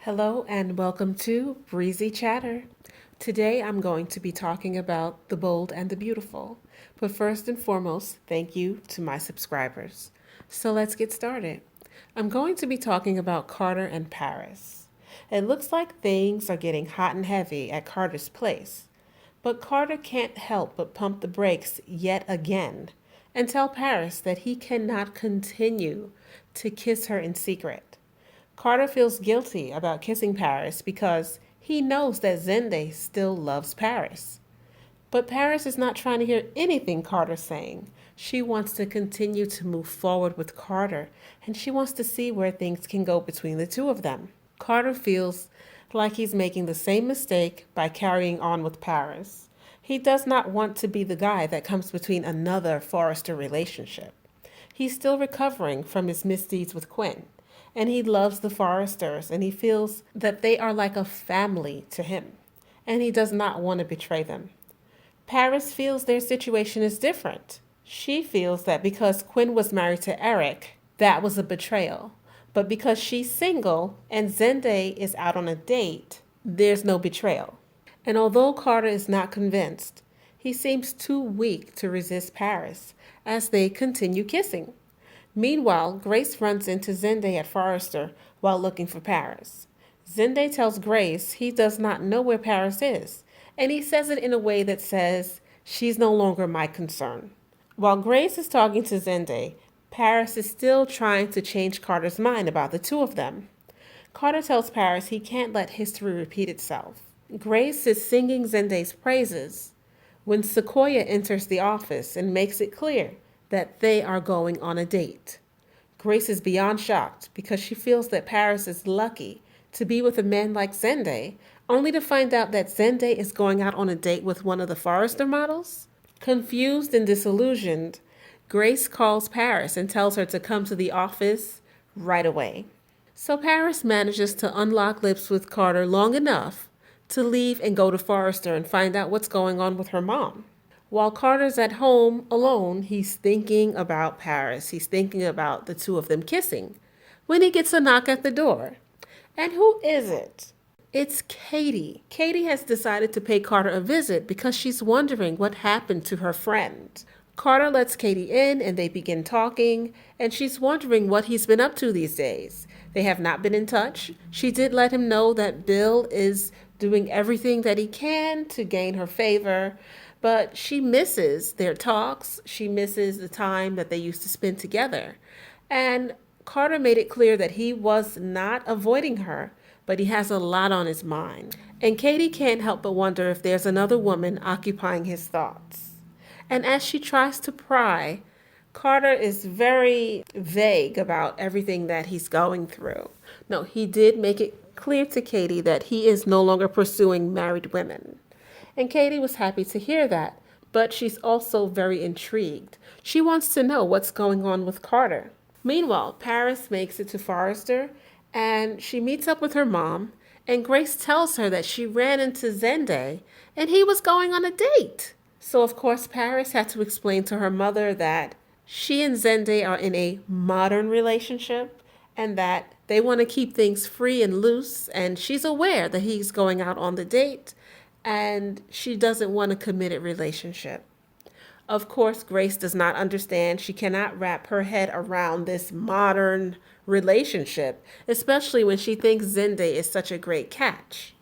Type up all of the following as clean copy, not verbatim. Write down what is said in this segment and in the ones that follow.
Hello and welcome to Breezy Chatter. Today I'm going to be talking about the bold and the beautiful. But first and foremost, thank you to my subscribers. So let's get started. I'm going to be talking about Carter and Paris. It looks like things are getting hot and heavy at Carter's place. But Carter can't help but pump the brakes yet again and tell Paris that he cannot continue to kiss her in secret. Carter feels guilty about kissing Paris because he knows that Zende still loves Paris. But Paris is not trying to hear anything Carter's saying. She wants to continue to move forward with Carter, and she wants to see where things can go between the two of them. Carter feels like he's making the same mistake by carrying on with Paris. He does not want to be the guy that comes between another Forrester relationship. He's still recovering from his misdeeds with Quinn, and he loves the Forresters, and he feels that they are like a family to him, and he does not want to betray them. Paris feels their situation is different. She feels that because Quinn was married to Eric, that was a betrayal. But because she's single and Zende is out on a date, there's no betrayal. And although Carter is not convinced, he seems too weak to resist Paris as they continue kissing. Meanwhile, Grace runs into Zende at Forrester while looking for Paris. Zende tells Grace he does not know where Paris is, and he says it in a way that says, "She's no longer my concern." While Grace is talking to Zende, Paris is still trying to change Carter's mind about the two of them. Carter tells Paris he can't let history repeat itself. Grace is singing Zende's praises when Sequoia enters the office and makes it clear that they are going on a date. Grace is beyond shocked because she feels that Paris is lucky to be with a man like Zende, only to find out that Zende is going out on a date with one of the Forrester models. Confused and disillusioned, Grace calls Paris and tells her to come to the office right away. So Paris manages to unlock lips with Carter long enough to leave and go to Forrester and find out what's going on with her mom. While Carter's at home alone, he's thinking about Paris. He's thinking about the two of them kissing when he gets a knock at the door. And who is it? It's Katie. Katie has decided to pay Carter a visit because she's wondering what happened to her friend. Carter lets Katie in and they begin talking, and she's wondering what he's been up to these days. They have not been in touch. She did let him know that Bill is doing everything that he can to gain her favor, but she misses their talks. She misses the time that they used to spend together. And Carter made it clear that he was not avoiding her, but he has a lot on his mind. And Katie can't help but wonder if there's another woman occupying his thoughts. And as she tries to pry, Carter is very vague about everything that he's going through. No, he did make it clear to Katie that he is no longer pursuing married women. And Katie was happy to hear that, but she's also very intrigued. She wants to know what's going on with Carter. Meanwhile, Paris makes it to Forrester and she meets up with her mom, and Grace tells her that she ran into Zende and he was going on a date. So of course Paris had to explain to her mother that she and Zende are in a modern relationship and that they want to keep things free and loose, and she's aware that he's going out on the date and she doesn't want a committed relationship. Of course, Grace does not understand. She cannot wrap her head around this modern relationship, especially when she thinks Zende is such a great catch.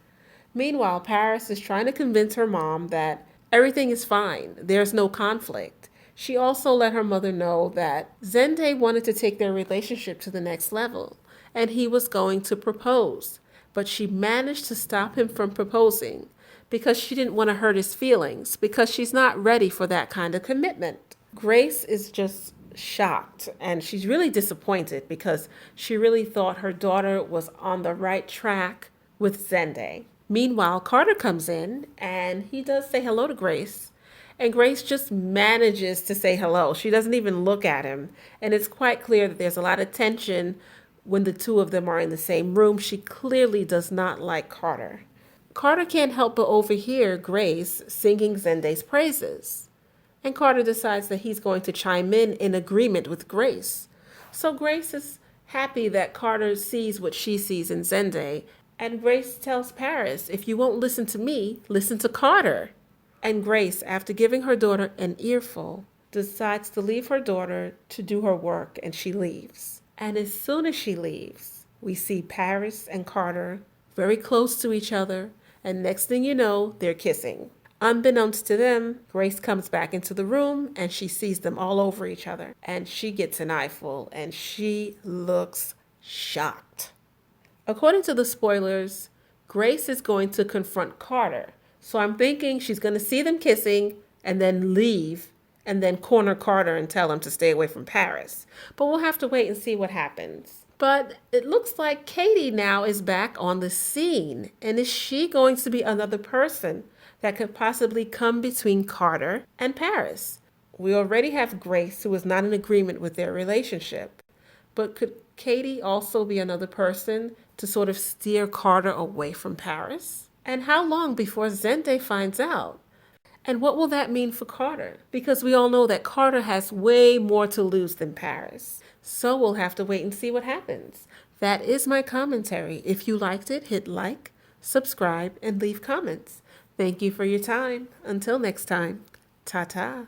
Meanwhile, Paris is trying to convince her mom that everything is fine. There's no conflict. She also let her mother know that Zende wanted to take their relationship to the next level, and he was going to propose. But she managed to stop him from proposing because she didn't want to hurt his feelings, because she's not ready for that kind of commitment. Grace is just shocked and she's really disappointed because she really thought her daughter was on the right track with Zende. Meanwhile, Carter comes in and he does say hello to Grace. And Grace just manages to say hello. She doesn't even look at him. And it's quite clear that there's a lot of tension when the two of them are in the same room. She clearly does not like Carter. Carter can't help but overhear Grace singing Zende's praises. And Carter decides that he's going to chime in agreement with Grace. So Grace is happy that Carter sees what she sees in Zende, And Grace tells Paris, if you won't listen to me, listen to Carter. And Grace, after giving her daughter an earful, decides to leave her daughter to do her work, and she leaves. And as soon as she leaves, we see Paris and Carter very close to each other, and next thing you know, they're kissing. Unbeknownst to them, Grace comes back into the room and she sees them all over each other. And she gets an eyeful and she looks shocked. According to the spoilers, Grace is going to confront Carter. So I'm thinking she's going to see them kissing and then leave and then corner Carter and tell him to stay away from Paris. But we'll have to wait and see what happens. But it looks like Katie now is back on the scene. And is she going to be another person that could possibly come between Carter and Paris? We already have Grace, who is not in agreement with their relationship. But could Katie also be another person to sort of steer Carter away from Paris? And how long before Zende finds out? And what will that mean for Carter? Because we all know that Carter has way more to lose than Paris. So we'll have to wait and see what happens. That is my commentary. If you liked it, hit like, subscribe, and leave comments. Thank you for your time. Until next time, ta-ta.